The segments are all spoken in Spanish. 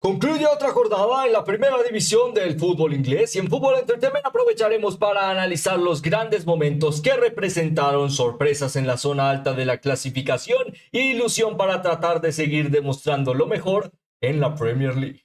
Concluye otra jornada en la primera división del fútbol inglés y en Fútbol Entertainment aprovecharemos para analizar los grandes momentos que representaron sorpresas en la zona alta de la clasificación e ilusión para tratar de seguir demostrando lo mejor en la Premier League.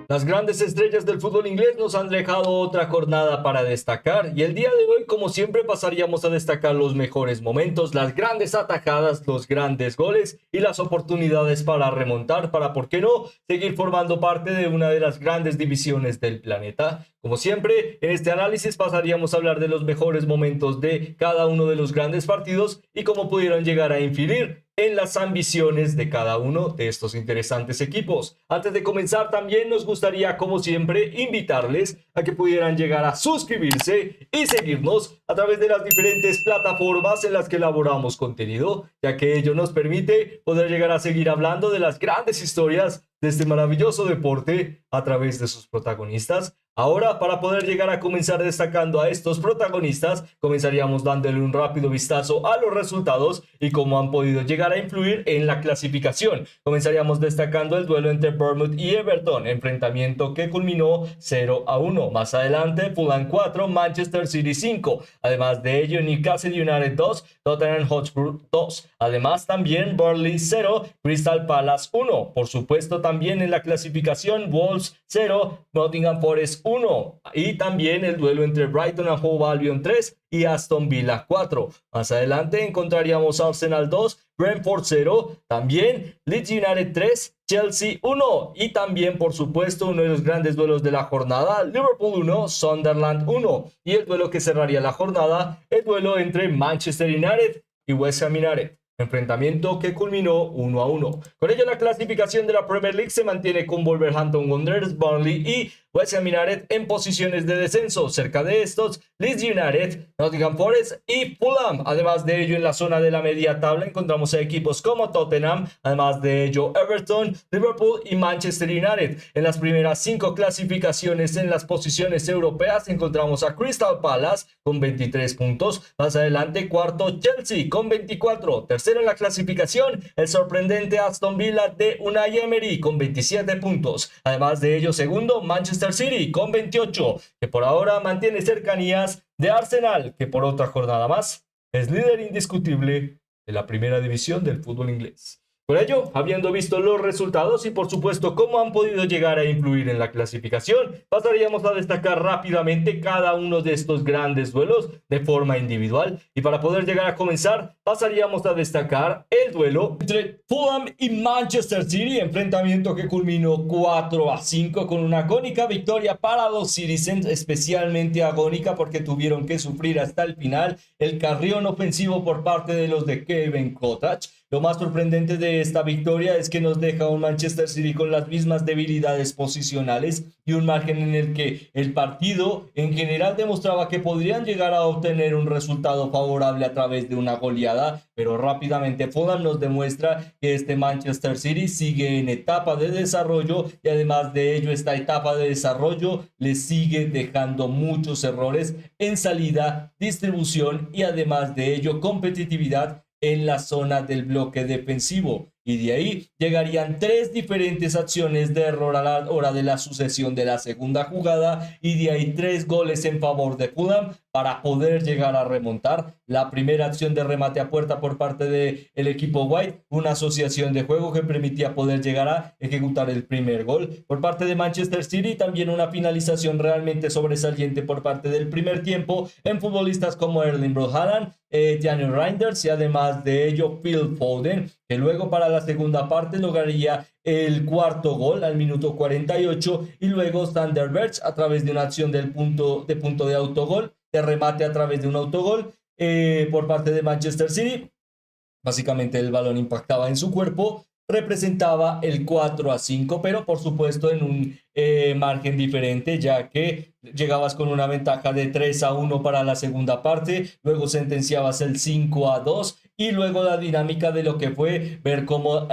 Las grandes estrellas del fútbol inglés nos han dejado otra jornada para destacar y el día de hoy, como siempre, pasaríamos a destacar los mejores momentos, las grandes atajadas, los grandes goles y las oportunidades para remontar, para, ¿por qué no?, seguir formando parte de una de las grandes divisiones del planeta. Como siempre, en este análisis pasaríamos a hablar de los mejores momentos de cada uno de los grandes partidos y cómo pudieron llegar a influir en las ambiciones de cada uno de estos interesantes equipos. Antes de comenzar, también nos gustaría, como siempre, invitarles a que pudieran llegar a suscribirse y seguirnos a través de las diferentes plataformas en las que elaboramos contenido, ya que ello nos permite poder llegar a seguir hablando de las grandes historias de este maravilloso deporte a través de sus protagonistas. Ahora, para poder llegar a comenzar destacando a estos protagonistas, comenzaríamos dándole un rápido vistazo a los resultados y cómo han podido llegar a influir en la clasificación. Comenzaríamos destacando el duelo entre Bournemouth y Everton, enfrentamiento que culminó 0-1. Más adelante, Fulham 4, Manchester City 5. Además de ello, Newcastle United 2, Tottenham Hotspur 2. Además, también Burnley 0, Crystal Palace 1. Por supuesto, también en la clasificación, Wolves 0, Nottingham Forest 1. Y también el duelo entre Brighton and Hove Albion 3 y Aston Villa 4. Más adelante encontraríamos Arsenal 2, Brentford 0, también Leeds United 3, Chelsea 1 y también, por supuesto, uno de los grandes duelos de la jornada, Liverpool 1, Sunderland 1. Y el duelo que cerraría la jornada, el duelo entre Manchester United y West Ham United. Enfrentamiento que culminó 1-1. Con ello, la clasificación de la Premier League se mantiene con Wolverhampton Wanderers, Burnley y West Ham United en posiciones de descenso. Cerca de estos, Leeds United, Nottingham Forest y Fulham. Además de ello, en la zona de la media tabla encontramos a equipos como Tottenham, además de ello Everton, Liverpool y Manchester United. En las primeras 5 clasificaciones en las posiciones europeas encontramos a Crystal Palace con 23 puntos. Más adelante, cuarto Chelsea con 24. Tercero en la clasificación, el sorprendente Aston Villa de Unai Emery con 27 puntos. Además de ello, segundo Manchester City con 28, que por ahora mantiene cercanías de Arsenal, que por otra jornada más es líder indiscutible de la primera división del fútbol inglés. Por ello, habiendo visto los resultados y por supuesto cómo han podido llegar a influir en la clasificación, pasaríamos a destacar rápidamente cada uno de estos grandes duelos de forma individual. Y para poder llegar a comenzar, pasaríamos a destacar el duelo entre Fulham y Manchester City, enfrentamiento que culminó 4-5 con una agónica victoria para los Citizens, especialmente agónica porque tuvieron que sufrir hasta el final el carrión ofensivo por parte de los de Kevin Cottage. Lo más sorprendente de esta victoria es que nos deja un Manchester City con las mismas debilidades posicionales y un margen en el que el partido en general demostraba que podrían llegar a obtener un resultado favorable a través de una goleada, pero rápidamente Fulham nos demuestra que este Manchester City sigue en etapa de desarrollo y además de ello esta etapa de desarrollo le sigue dejando muchos errores en salida, distribución y además de ello competitividad en la zona del bloque defensivo. Y de ahí llegarían 3 diferentes acciones de error a la hora de la sucesión de la segunda jugada y de ahí 3 goles en favor de Fulham para poder llegar a remontar. La primera acción de remate a puerta por parte del equipo White, una asociación de juego que permitía poder llegar a ejecutar el primer gol. Por parte de Manchester City, también una finalización realmente sobresaliente por parte del primer tiempo en futbolistas como Erling Braut Haaland, Daniel Reinders y además de ello Phil Foden, que luego para la segunda parte lograría el cuarto gol al minuto 48 y luego Sander Berge a través de una acción del punto de autogol, de remate a través de un autogol por parte de Manchester City. Básicamente el balón impactaba en su cuerpo, representaba el 4-5, pero por supuesto margen diferente, ya que llegabas con una ventaja de 3-1 para la segunda parte, luego sentenciabas el 5-2 y luego la dinámica de lo que fue ver cómo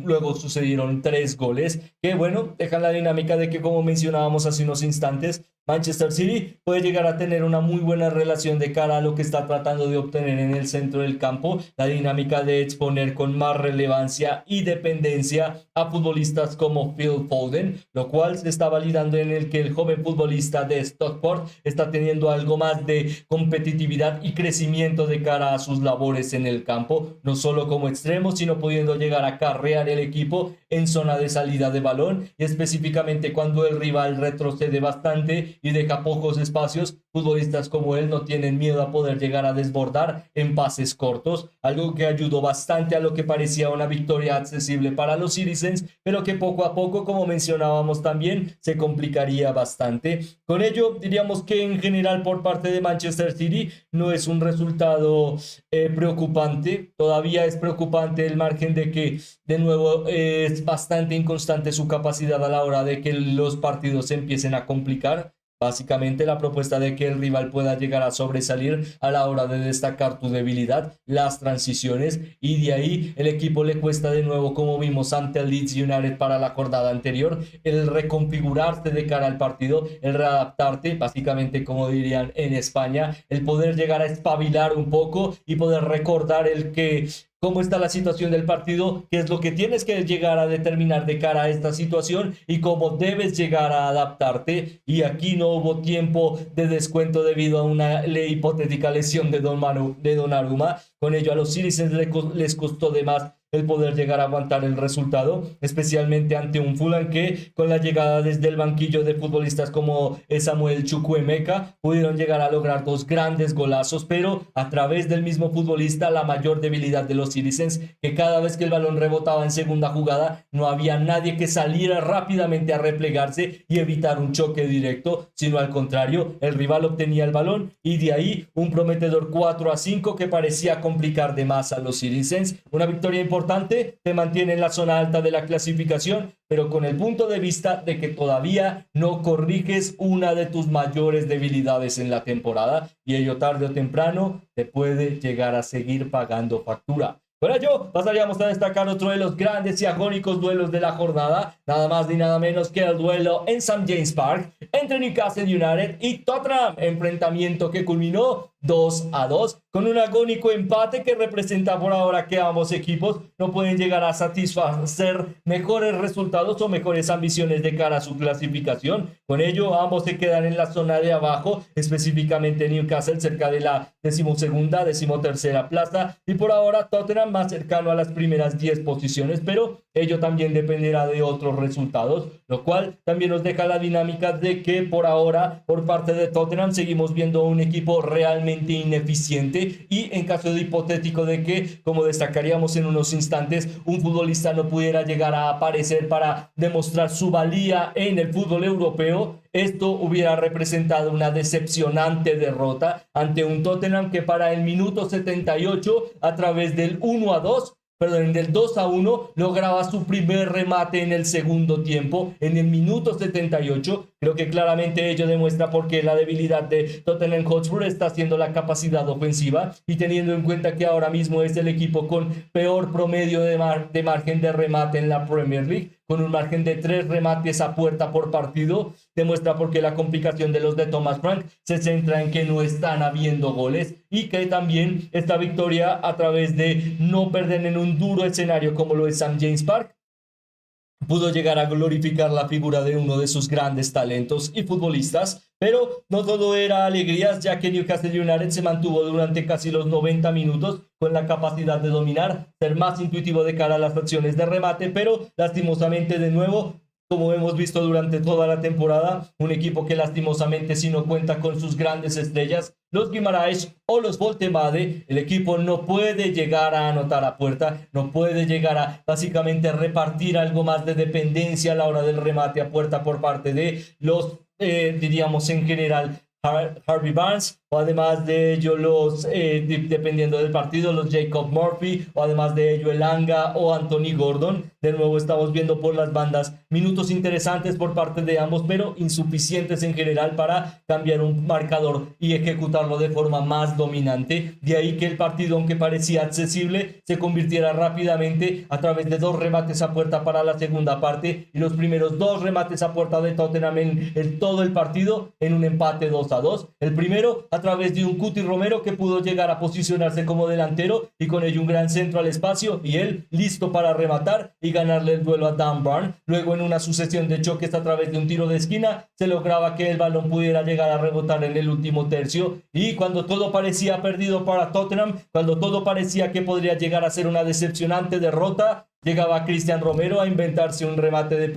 luego sucedieron 3 goles, que bueno, dejan la dinámica de que como mencionábamos hace unos instantes, Manchester City puede llegar a tener una muy buena relación de cara a lo que está tratando de obtener en el centro del campo, la dinámica de exponer con más relevancia y dependencia a futbolistas como Phil Foden, lo cual se está validando en el que el joven futbolista de Stockport está teniendo algo más de competitividad y crecimiento de cara a sus labores en el campo, no solo como extremo, sino pudiendo llegar a carrear el equipo en zona de salida de balón y específicamente cuando el rival retrocede bastante y deja pocos espacios, futbolistas como él no tienen miedo a poder llegar a desbordar en pases cortos, algo que ayudó bastante a lo que parecía una victoria accesible para los Citizens, pero que poco a poco, como mencionábamos también, se complicaría bastante. Con ello, diríamos que en general por parte de Manchester City no es un resultado preocupante, todavía es preocupante el margen de que de nuevo es bastante inconstante su capacidad a la hora de que los partidos se empiecen a complicar. Básicamente la propuesta de que el rival pueda llegar a sobresalir a la hora de destacar tu debilidad, las transiciones, y de ahí el equipo le cuesta de nuevo, como vimos ante el Leeds United para la jornada anterior, el reconfigurarte de cara al partido, el readaptarte, básicamente como dirían en España, el poder llegar a espabilar un poco y poder recordar el que cómo está la situación del partido, qué es lo que tienes que llegar a determinar de cara a esta situación y cómo debes llegar a adaptarte. Y aquí no hubo tiempo de descuento debido a una hipotética lesión de Donnarumma. Con ello a los Citizens les costó de más el poder llegar a aguantar el resultado, especialmente ante un Fulham que con la llegada desde el banquillo de futbolistas como Samuel Chukwuemeka pudieron llegar a lograr 2 grandes golazos, pero a través del mismo futbolista la mayor debilidad de los Citizens, que cada vez que el balón rebotaba en segunda jugada no había nadie que saliera rápidamente a replegarse y evitar un choque directo, sino al contrario, el rival obtenía el balón y de ahí un prometedor 4-5 que parecía complicar de más a los Citizens. Una victoria importante, te mantiene en la zona alta de la clasificación, pero con el punto de vista de que todavía no corriges una de tus mayores debilidades en la temporada y ello tarde o temprano te puede llegar a seguir pagando factura. Por ello, pasaríamos a destacar otro de los grandes y agónicos duelos de la jornada, nada más ni nada menos que el duelo en St. James Park entre Newcastle United y Tottenham, enfrentamiento que culminó 2-2 con un agónico empate que representa por ahora que ambos equipos no pueden llegar a satisfacer mejores resultados o mejores ambiciones de cara a su clasificación. Con ello, ambos se quedan en la zona de abajo, específicamente Newcastle cerca de la 12ª, 13ª plaza y por ahora Tottenham más cercano a las primeras 10 posiciones, pero ello también dependerá de otros resultados, lo cual también nos deja la dinámica de que por ahora por parte de Tottenham seguimos viendo un equipo realmente ineficiente y en caso de hipotético de que, como destacaríamos en unos instantes, un futbolista no pudiera llegar a aparecer para demostrar su valía en el fútbol europeo, esto hubiera representado una decepcionante derrota ante un Tottenham que para el minuto 78 a través del 1-2, perdón, del 2-1 lograba su primer remate en el segundo tiempo, en el minuto 78. Creo que claramente ello demuestra por qué la debilidad de Tottenham Hotspur está siendo la capacidad ofensiva y teniendo en cuenta que ahora mismo es el equipo con peor promedio de margen de remate en la Premier League, con un margen de 3 remates a puerta por partido, demuestra por qué la complicación de los de Thomas Frank se centra en que no están habiendo goles y que también esta victoria a través de no perder en un duro escenario como lo es St. James Park pudo llegar a glorificar la figura de uno de sus grandes talentos y futbolistas, pero no todo era alegrías, ya que Newcastle United se mantuvo durante casi los 90 minutos con la capacidad de dominar, ser más intuitivo de cara a las acciones de remate, pero lastimosamente de nuevo, como hemos visto durante toda la temporada, un equipo que lastimosamente si no cuenta con sus grandes estrellas, los Guimaraes o los Voltemade, el equipo no puede llegar a anotar a puerta, no puede llegar a básicamente repartir algo más de dependencia a la hora del remate a puerta por parte de los, diríamos en general, Harvey Barnes, o además de ello dependiendo del partido, los Jacob Murphy, o además de ello Elanga o Anthony Gordon. De nuevo estamos viendo por las bandas minutos interesantes por parte de ambos, pero insuficientes en general para cambiar un marcador y ejecutarlo de forma más dominante. De ahí que el partido, aunque parecía accesible, se convirtiera rápidamente a través de 2 remates a puerta para la segunda parte y los primeros 2 remates a puerta de Tottenham en todo el partido en un empate 2-2. El primero a través de un Cuti Romero que pudo llegar a posicionarse como delantero y con ello un gran centro al espacio y él listo para rematar y ganarle el duelo a Dan Burn. Luego en una sucesión de choques a través de un tiro de esquina se lograba que el balón pudiera llegar a rebotar en el último tercio y cuando todo parecía perdido para Tottenham, cuando todo parecía que podría llegar a ser una decepcionante derrota, llegaba Cristian Romero a inventarse un remate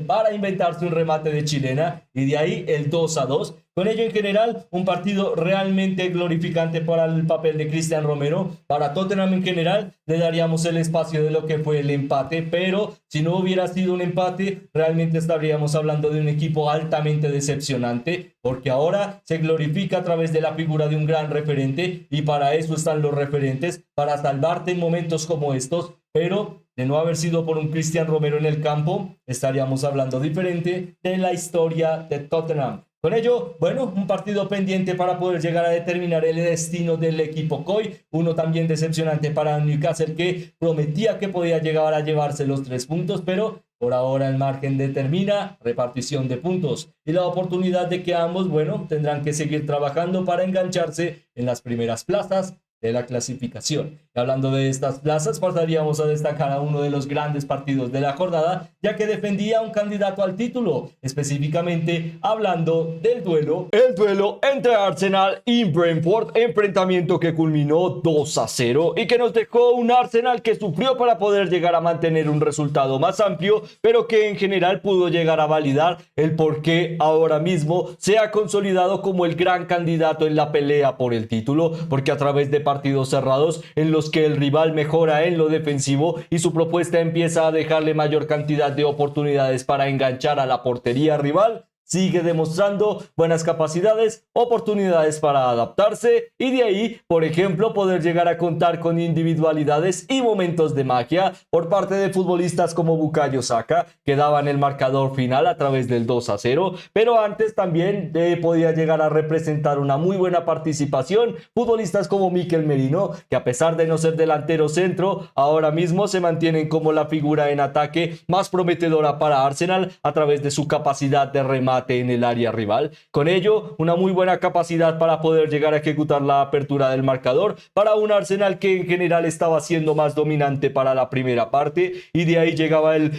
para inventarse un remate de chilena y de ahí el 2-2. Con ello en general un partido realmente glorificante para el papel de Cristian Romero. Para Tottenham en general le daríamos el espacio de lo que fue el empate, pero si no hubiera sido un empate realmente estaríamos hablando de un equipo altamente decepcionante, porque ahora se glorifica a través de la figura de un gran referente y para eso están los referentes, para salvarte en momentos como estos, pero de no haber sido por un Cristian Romero en el campo, estaríamos hablando diferente de la historia de Tottenham. Con ello, bueno, un partido pendiente para poder llegar a determinar el destino del equipo COI, uno también decepcionante para Newcastle que prometía que podía llegar a llevarse los 3 puntos, pero por ahora el margen determina repartición de puntos y la oportunidad de que ambos, bueno, tendrán que seguir trabajando para engancharse en las primeras plazas de la clasificación. Y hablando de estas plazas, pasaríamos a destacar a uno de los grandes partidos de la jornada, ya que defendía a un candidato al título, específicamente hablando del duelo. El duelo entre Arsenal y Brentford, enfrentamiento que culminó 2-0 y que nos dejó un Arsenal que sufrió para poder llegar a mantener un resultado más amplio, pero que en general pudo llegar a validar el por qué ahora mismo se ha consolidado como el gran candidato en la pelea por el título, porque a través de partidos cerrados en los que el rival mejora en lo defensivo y su propuesta empieza a dejarle mayor cantidad de oportunidades para enganchar a la portería rival, sigue demostrando buenas capacidades, oportunidades para adaptarse y de ahí, por ejemplo, poder llegar a contar con individualidades y momentos de magia por parte de futbolistas como Bukayo Saka, que daban el marcador final a través del 2-0, pero antes también podía llegar a representar una muy buena participación futbolistas como Mikel Merino, que a pesar de no ser delantero centro, ahora mismo se mantienen como la figura en ataque más prometedora para Arsenal a través de su capacidad de remate en el área rival. Con ello, una muy buena capacidad para poder llegar a ejecutar la apertura del marcador para un Arsenal que en general estaba siendo más dominante para la primera parte y de ahí llegaba el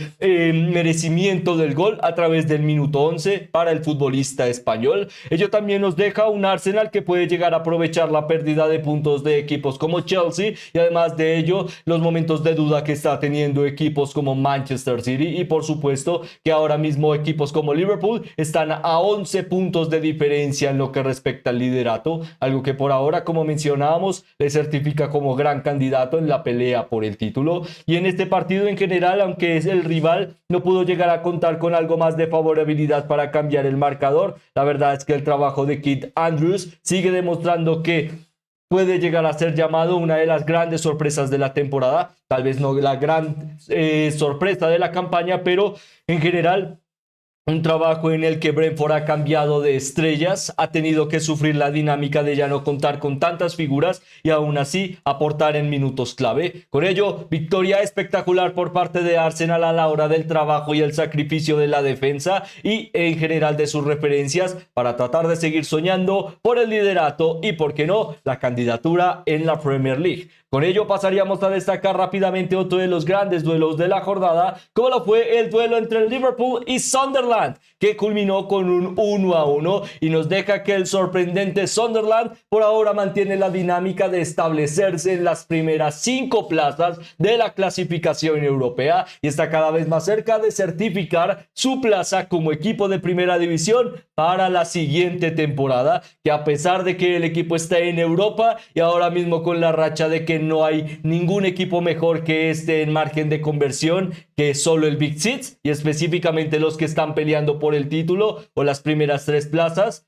merecimiento del gol a través del minuto 11 para el futbolista español. Ello también nos deja un Arsenal que puede llegar a aprovechar la pérdida de puntos de equipos como Chelsea y además de ello los momentos de duda que está teniendo equipos como Manchester City y por supuesto que ahora mismo equipos como Liverpool están a 11 puntos de diferencia en lo que respecta al liderato, algo que por ahora, como mencionábamos, le certifica como gran candidato en la pelea por el título. Y en este partido en general, aunque es el rival, no pudo llegar a contar con algo más de favorabilidad para cambiar el marcador. La verdad es que el trabajo de Keith Andrews sigue demostrando que puede llegar a ser llamado una de las grandes sorpresas de la temporada, tal vez no la gran sorpresa de la campaña, pero en general un trabajo en el que Brentford ha cambiado de estrellas, ha tenido que sufrir la dinámica de ya no contar con tantas figuras y aún así aportar en minutos clave. Con ello, victoria espectacular por parte de Arsenal a la hora del trabajo y el sacrificio de la defensa y en general de sus referencias para tratar de seguir soñando por el liderato y, por qué no, la candidatura en la Premier League. Con ello pasaríamos a destacar rápidamente otro de los grandes duelos de la jornada, como lo fue el duelo entre Liverpool y Sunderland, que culminó con un 1-1 y nos deja que el sorprendente Sunderland por ahora mantiene la dinámica de establecerse en las primeras 5 plazas de la clasificación europea y está cada vez más cerca de certificar su plaza como equipo de primera división para la siguiente temporada, que a pesar de que el equipo está en Europa y ahora mismo con la racha de que no hay ningún equipo mejor que este en margen de conversión que solo el Big Six y específicamente los que están peleando por el título o las primeras 3 plazas,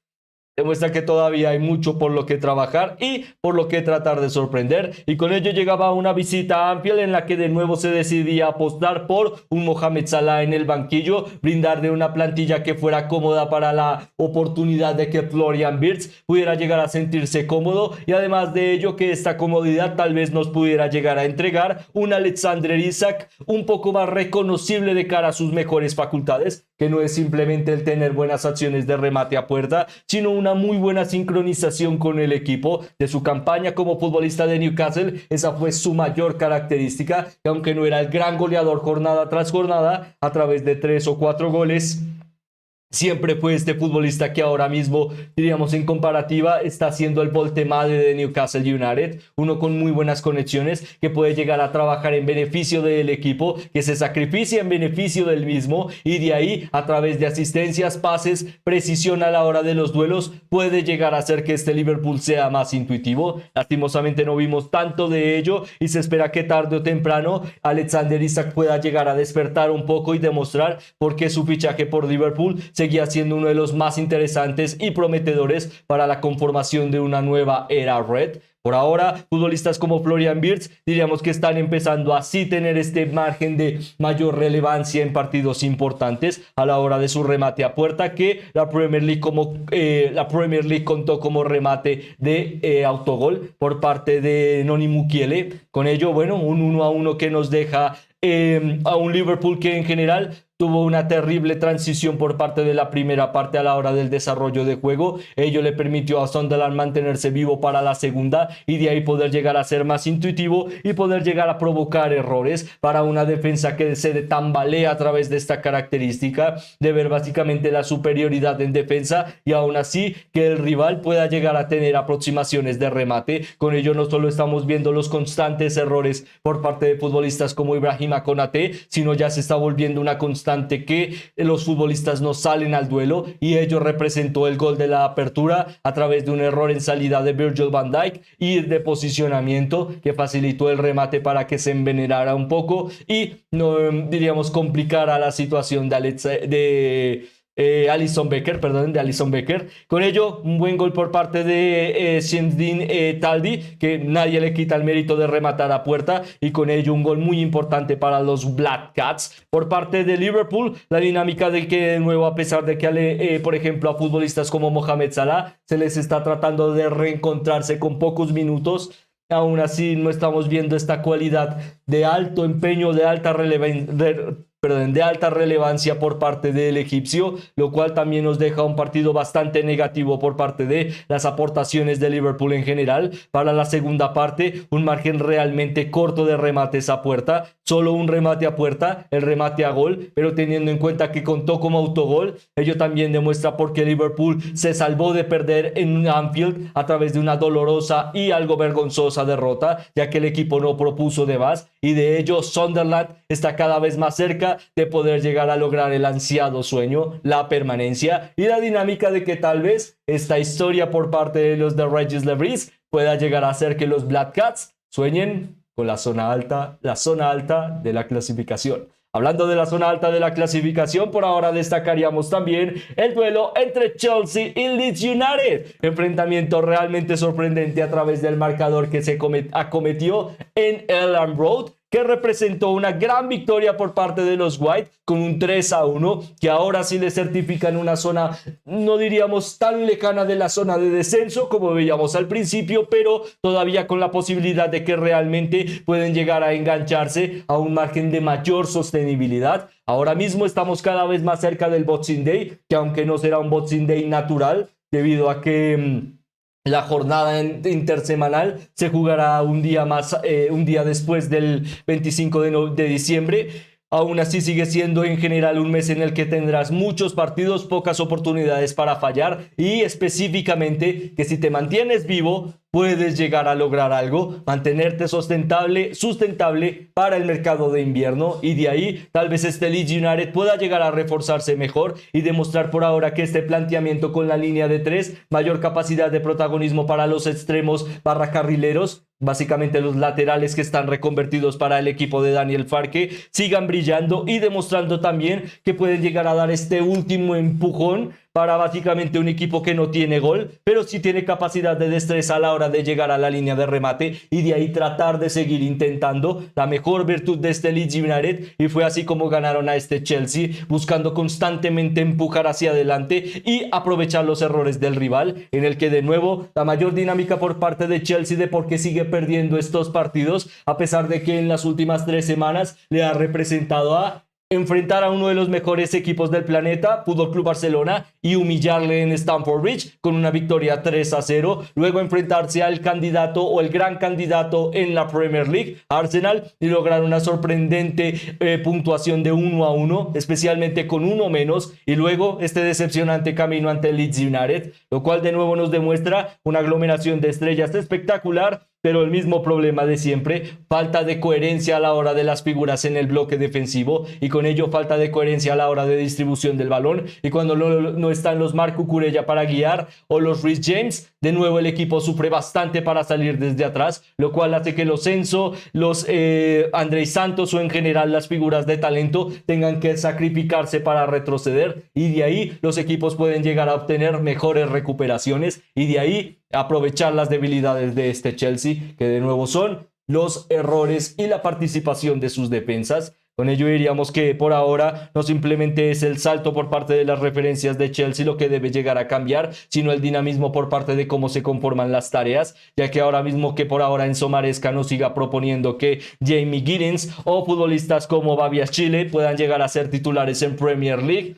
Demuestra que todavía hay mucho por lo que trabajar y por lo que tratar de sorprender. Y con ello llegaba una visita a Anfield en la que de nuevo se decidía apostar por un Mohamed Salah en el banquillo, brindarle una plantilla que fuera cómoda para la oportunidad de que Florian Wirtz pudiera llegar a sentirse cómodo, y además de ello que esta comodidad tal vez nos pudiera llegar a entregar un Alexander Isak un poco más reconocible de cara a sus mejores facultades, que no es simplemente el tener buenas acciones de remate a puerta, sino una muy buena sincronización con el equipo. De su campaña como futbolista de Newcastle, esa fue su mayor característica, que aunque no era el gran goleador jornada tras jornada, a través de 3 o 4 goles, siempre fue este futbolista que ahora mismo, diríamos en comparativa, está siendo el volte madre de Newcastle United, uno con muy buenas conexiones, que puede llegar a trabajar en beneficio del equipo, que se sacrificia en beneficio del mismo, y de ahí, a través de asistencias, pases, precisión a la hora de los duelos, puede llegar a hacer que este Liverpool sea más intuitivo. Lastimosamente no vimos tanto de ello, y se espera que tarde o temprano Alexander Isak pueda llegar a despertar un poco y demostrar por qué su fichaje por Liverpool seguía siendo uno de los más interesantes y prometedores para la conformación de una nueva era Red. Por ahora, futbolistas como Florian Wirtz diríamos que están empezando a así tener este margen de mayor relevancia en partidos importantes a la hora de su remate a puerta, que la Premier League contó como remate de autogol por parte de Noni Mukiele. Con ello, bueno, un 1-1 que nos deja a un Liverpool que en general tuvo una terrible transición por parte de la primera parte a la hora del desarrollo de juego. Ello le permitió a Sunderland mantenerse vivo para la segunda, y de ahí poder llegar a ser más intuitivo y poder llegar a provocar errores para una defensa que se tambalea a través de esta característica de ver básicamente la superioridad en defensa, y aún así que el rival pueda llegar a tener aproximaciones de remate. Con ello no solo estamos viendo los constantes errores por parte de futbolistas como Ibrahima Konaté, sino ya se está volviendo una constante que los futbolistas no salen al duelo, y ello representó el gol de la apertura a través de un error en salida de Virgil van Dijk y de posicionamiento que facilitó el remate para que se envenenara un poco y no diríamos complicara la situación de Alisson Becker. Con ello, un buen gol por parte de Shendin Taldi, que nadie le quita el mérito de rematar a puerta, y con ello un gol muy importante para los Black Cats. Por parte de Liverpool, la dinámica de que de nuevo, a pesar de que por ejemplo a futbolistas como Mohamed Salah se les está tratando de reencontrarse con pocos minutos, aún así no estamos viendo esta cualidad de alto empeño, de alta relevancia por parte del egipcio, lo cual también nos deja un partido bastante negativo por parte de las aportaciones de Liverpool en general. Para la segunda parte, un margen realmente corto de remates a puerta, solo un remate a puerta, el remate a gol, pero teniendo en cuenta que contó como autogol, ello también demuestra por qué Liverpool se salvó de perder en Anfield a través de una dolorosa y algo vergonzosa derrota, ya que el equipo no propuso de más, y de ello Sunderland está cada vez más cerca de poder llegar a lograr el ansiado sueño, la permanencia, y la dinámica de que tal vez esta historia por parte de los de Regis Lebris pueda llegar a hacer que los Black Cats sueñen con la zona alta de la clasificación. Hablando de la zona alta de la clasificación, por ahora destacaríamos también el duelo entre Chelsea y Leeds United. Enfrentamiento realmente sorprendente a través del marcador que se acometió en Elland Road, que representó una gran victoria por parte de los White con un 3-1, que ahora sí le certifican una zona, no diríamos tan lejana de la zona de descenso como veíamos al principio, pero todavía con la posibilidad de que realmente pueden llegar a engancharse a un margen de mayor sostenibilidad. Ahora mismo estamos cada vez más cerca del Boxing Day, que aunque no será un Boxing Day natural, debido a que la jornada intersemanal se jugará un día después del 25 de diciembre. Aún así sigue siendo en general un mes en el que tendrás muchos partidos, pocas oportunidades para fallar, y específicamente que si te mantienes vivo puedes llegar a lograr algo, mantenerte sustentable para el mercado de invierno, y de ahí tal vez este Leeds United pueda llegar a reforzarse mejor y demostrar por ahora que este planteamiento con la línea de 3, mayor capacidad de protagonismo para los extremos / carrileros, básicamente los laterales que están reconvertidos para el equipo de Daniel Farke, sigan brillando y demostrando también que pueden llegar a dar este último empujón para básicamente un equipo que no tiene gol, pero sí tiene capacidad de destreza a la hora de llegar a la línea de remate y de ahí tratar de seguir intentando, la mejor virtud de este Leeds United, y fue así como ganaron a este Chelsea, buscando constantemente empujar hacia adelante y aprovechar los errores del rival, en el que de nuevo la mayor dinámica por parte de Chelsea de por qué sigue perdiendo estos partidos, a pesar de que en las últimas 3 semanas le ha representado a enfrentar a uno de los mejores equipos del planeta, Fútbol Club Barcelona, y humillarle en Stamford Bridge con una victoria 3-0, luego enfrentarse al candidato o el gran candidato en la Premier League, Arsenal, y lograr una sorprendente puntuación de 1-1, especialmente con uno menos, y luego este decepcionante camino ante el Leeds United, lo cual de nuevo nos demuestra una aglomeración de estrellas espectacular, pero el mismo problema de siempre, falta de coherencia a la hora de las figuras en el bloque defensivo, y con ello falta de coherencia a la hora de distribución del balón, y cuando no están los Marc Cucurella para guiar o los Reece James, de nuevo el equipo sufre bastante para salir desde atrás, lo cual hace que los Enzo, los Andrés Santos o en general las figuras de talento tengan que sacrificarse para retroceder, y de ahí los equipos pueden llegar a obtener mejores recuperaciones y de ahí aprovechar las debilidades de este Chelsea, que de nuevo son los errores y la participación de sus defensas. Con ello diríamos que por ahora no simplemente es el salto por parte de las referencias de Chelsea lo que debe llegar a cambiar, sino el dinamismo por parte de cómo se conforman las tareas, ya que ahora mismo que por ahora Enzo Maresca no siga proponiendo que Jamie Giddens o futbolistas como Babias Chile puedan llegar a ser titulares en Premier League,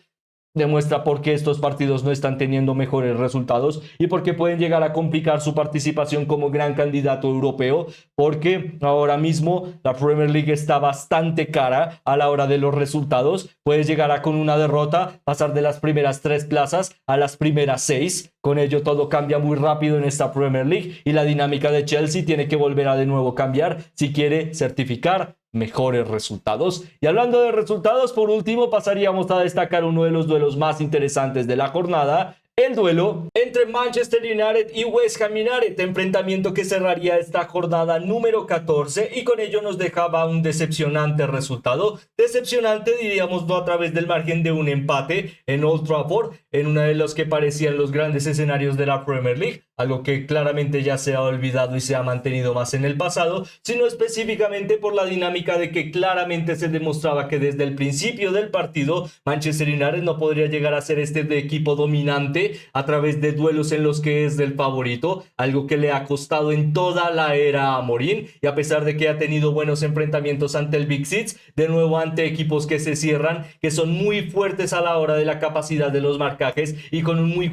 demuestra por qué estos partidos no están teniendo mejores resultados y por qué pueden llegar a complicar su participación como gran candidato europeo, porque ahora mismo la Premier League está bastante cara a la hora de los resultados. Puedes llegar a con una derrota pasar de las primeras 3 plazas a las primeras 6. Con ello todo cambia muy rápido en esta Premier League y la dinámica de Chelsea tiene que volver a de nuevo cambiar si quiere certificar mejores resultados. Y hablando de resultados, por último pasaríamos a destacar uno de los duelos más interesantes de la jornada, el duelo entre Manchester United y West Ham United, enfrentamiento que cerraría esta jornada número 14 y con ello nos dejaba un decepcionante resultado. Decepcionante diríamos no a través del margen de un empate en Old Trafford, en uno de los que parecían los grandes escenarios de la Premier League, algo que claramente ya se ha olvidado y se ha mantenido más en el pasado, sino específicamente por la dinámica de que claramente se demostraba que desde el principio del partido Manchester United no podría llegar a ser este de equipo dominante a través de duelos en los que es del favorito, algo que le ha costado en toda la era a Amorim, y a pesar de que ha tenido buenos enfrentamientos ante el Big Six, de nuevo ante equipos que se cierran, que son muy fuertes a la hora de la capacidad de los marcajes y con un muy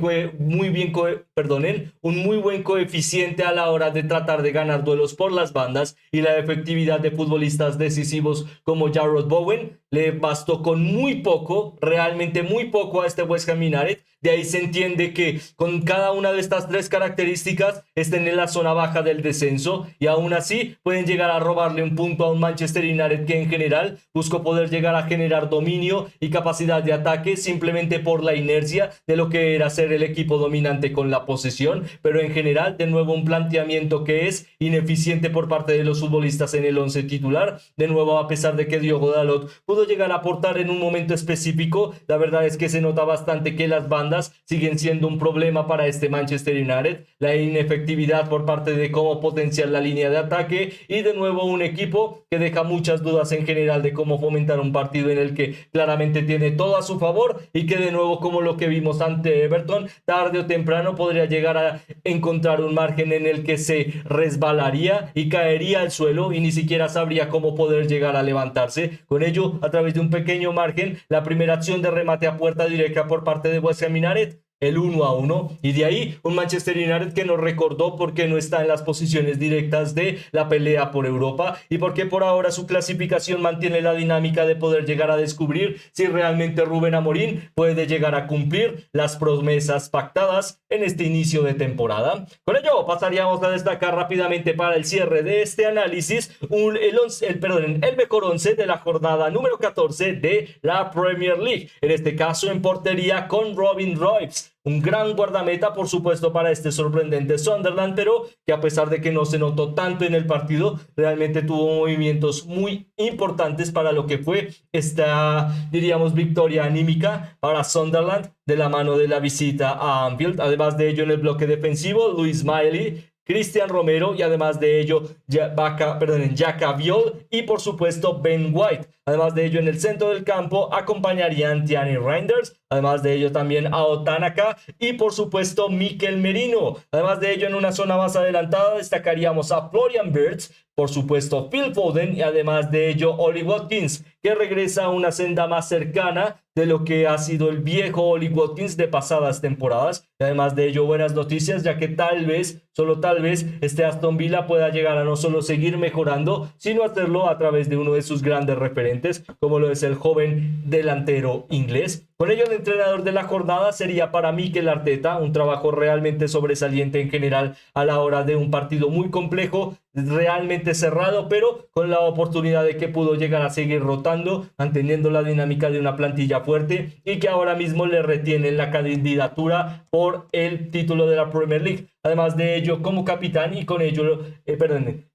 buen coeficiente a la hora de tratar de ganar duelos por las bandas, y la efectividad de futbolistas decisivos como Jarrod Bowen le bastó con muy poco, realmente muy poco a este West Ham United. De ahí se entiende que con cada una de estas 3 características estén en la zona baja del descenso y aún así pueden llegar a robarle un punto a un Manchester United que en general buscó poder llegar a generar dominio y capacidad de ataque simplemente por la inercia de lo que era ser el equipo dominante con la posesión, pero en general de nuevo un planteamiento que es ineficiente por parte de los futbolistas en el 11 titular. De nuevo, a pesar de que Diogo Dalot pudo llegar a aportar en un momento específico, la verdad es que se nota bastante que las bandas siguen siendo un problema para este Manchester United, la inefectividad por parte de cómo potenciar la línea de ataque y de nuevo un equipo que deja muchas dudas en general de cómo fomentar un partido en el que claramente tiene todo a su favor y que de nuevo, como lo que vimos ante Everton, tarde o temprano podría llegar a encontrar un margen en el que se resbalaría y caería al suelo y ni siquiera sabría cómo poder llegar a levantarse. Con ello, a través de un pequeño margen, la primera acción de remate a puerta directa por parte de West Ham United, el 1-1, y de ahí un Manchester United que nos recordó por qué no está en las posiciones directas de la pelea por Europa y por qué por ahora su clasificación mantiene la dinámica de poder llegar a descubrir si realmente Rubén Amorim puede llegar a cumplir las promesas pactadas en este inicio de temporada. Con ello pasaríamos a destacar rápidamente para el cierre de este análisis el mejor 11 de la jornada número 14 de la Premier League, en este caso en portería con Robin Royce, un gran guardameta, por supuesto, para este sorprendente Sunderland, pero que a pesar de que no se notó tanto en el partido, realmente tuvo movimientos muy importantes para lo que fue esta, diríamos, victoria anímica para Sunderland de la mano de la visita a Anfield. Además de ello, en el bloque defensivo, Luis Miley, Cristian Romero y además de ello Jaca Viol y por supuesto Ben White. Además de ello en el centro del campo acompañarían Tierney Reinders, además de ello también a Otanaka y por supuesto Mikel Merino. Además de ello en una zona más adelantada destacaríamos a Florian Wirtz, por supuesto Phil Foden y además de ello Ollie Watkins, que regresa a una senda más cercana de lo que ha sido el viejo Ollie Watkins de pasadas temporadas. Y además de ello buenas noticias, ya que tal vez, solo tal vez, este Aston Villa pueda llegar a no solo seguir mejorando, sino hacerlo a través de uno de sus grandes referentes, como lo es el joven delantero inglés. Con ello, el entrenador de la jornada sería para Mikel Arteta, un trabajo realmente sobresaliente en general a la hora de un partido muy complejo, realmente cerrado, pero con la oportunidad de que pudo llegar a seguir rotando, manteniendo la dinámica de una plantilla fuerte y que ahora mismo le retiene la candidatura por el título de la Premier League. Además de ello, como capitán y con ello,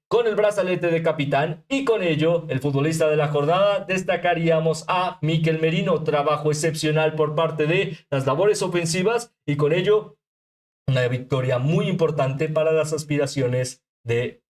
con el brazalete de capitán y con ello el futbolista de la jornada destacaríamos a Mikel Merino, trabajo excepcional por parte de las labores ofensivas y con ello una victoria muy importante para las aspiraciones de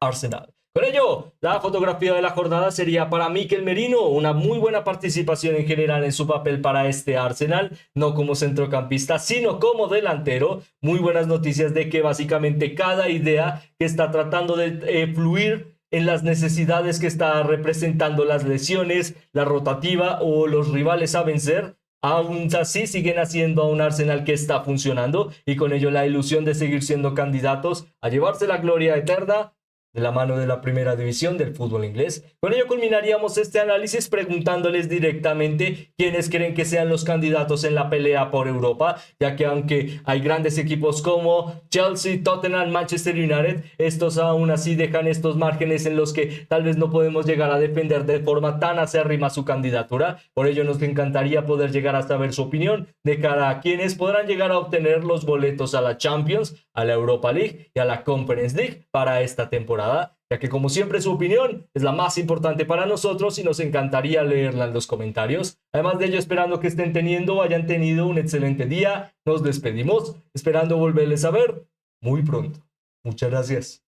Arsenal. Con ello, la fotografía de la jornada sería para Mikel Merino, una muy buena participación en general en su papel para este Arsenal, no como centrocampista, sino como delantero. Muy buenas noticias de que básicamente cada idea que está tratando de fluir en las necesidades que está representando las lesiones, la rotativa o los rivales a vencer, aún así siguen haciendo a un Arsenal que está funcionando y con ello la ilusión de seguir siendo candidatos a llevarse la gloria eterna de la mano de la primera división del fútbol inglés. Con ello culminaríamos este análisis preguntándoles directamente quiénes creen que sean los candidatos en la pelea por Europa, ya que aunque hay grandes equipos como Chelsea, Tottenham, Manchester United, estos aún así dejan estos márgenes en los que tal vez no podemos llegar a defender de forma tan acérrima su candidatura. Por ello nos encantaría poder llegar a saber su opinión de cara a quienes podrán llegar a obtener los boletos a la Champions, a la Europa League y a la Conference League para esta temporada, ya que como siempre su opinión es la más importante para nosotros y nos encantaría leerla en los comentarios. Además de ello, esperando que estén teniendo o hayan tenido un excelente día, nos despedimos, esperando volverles a ver muy pronto. Muchas gracias.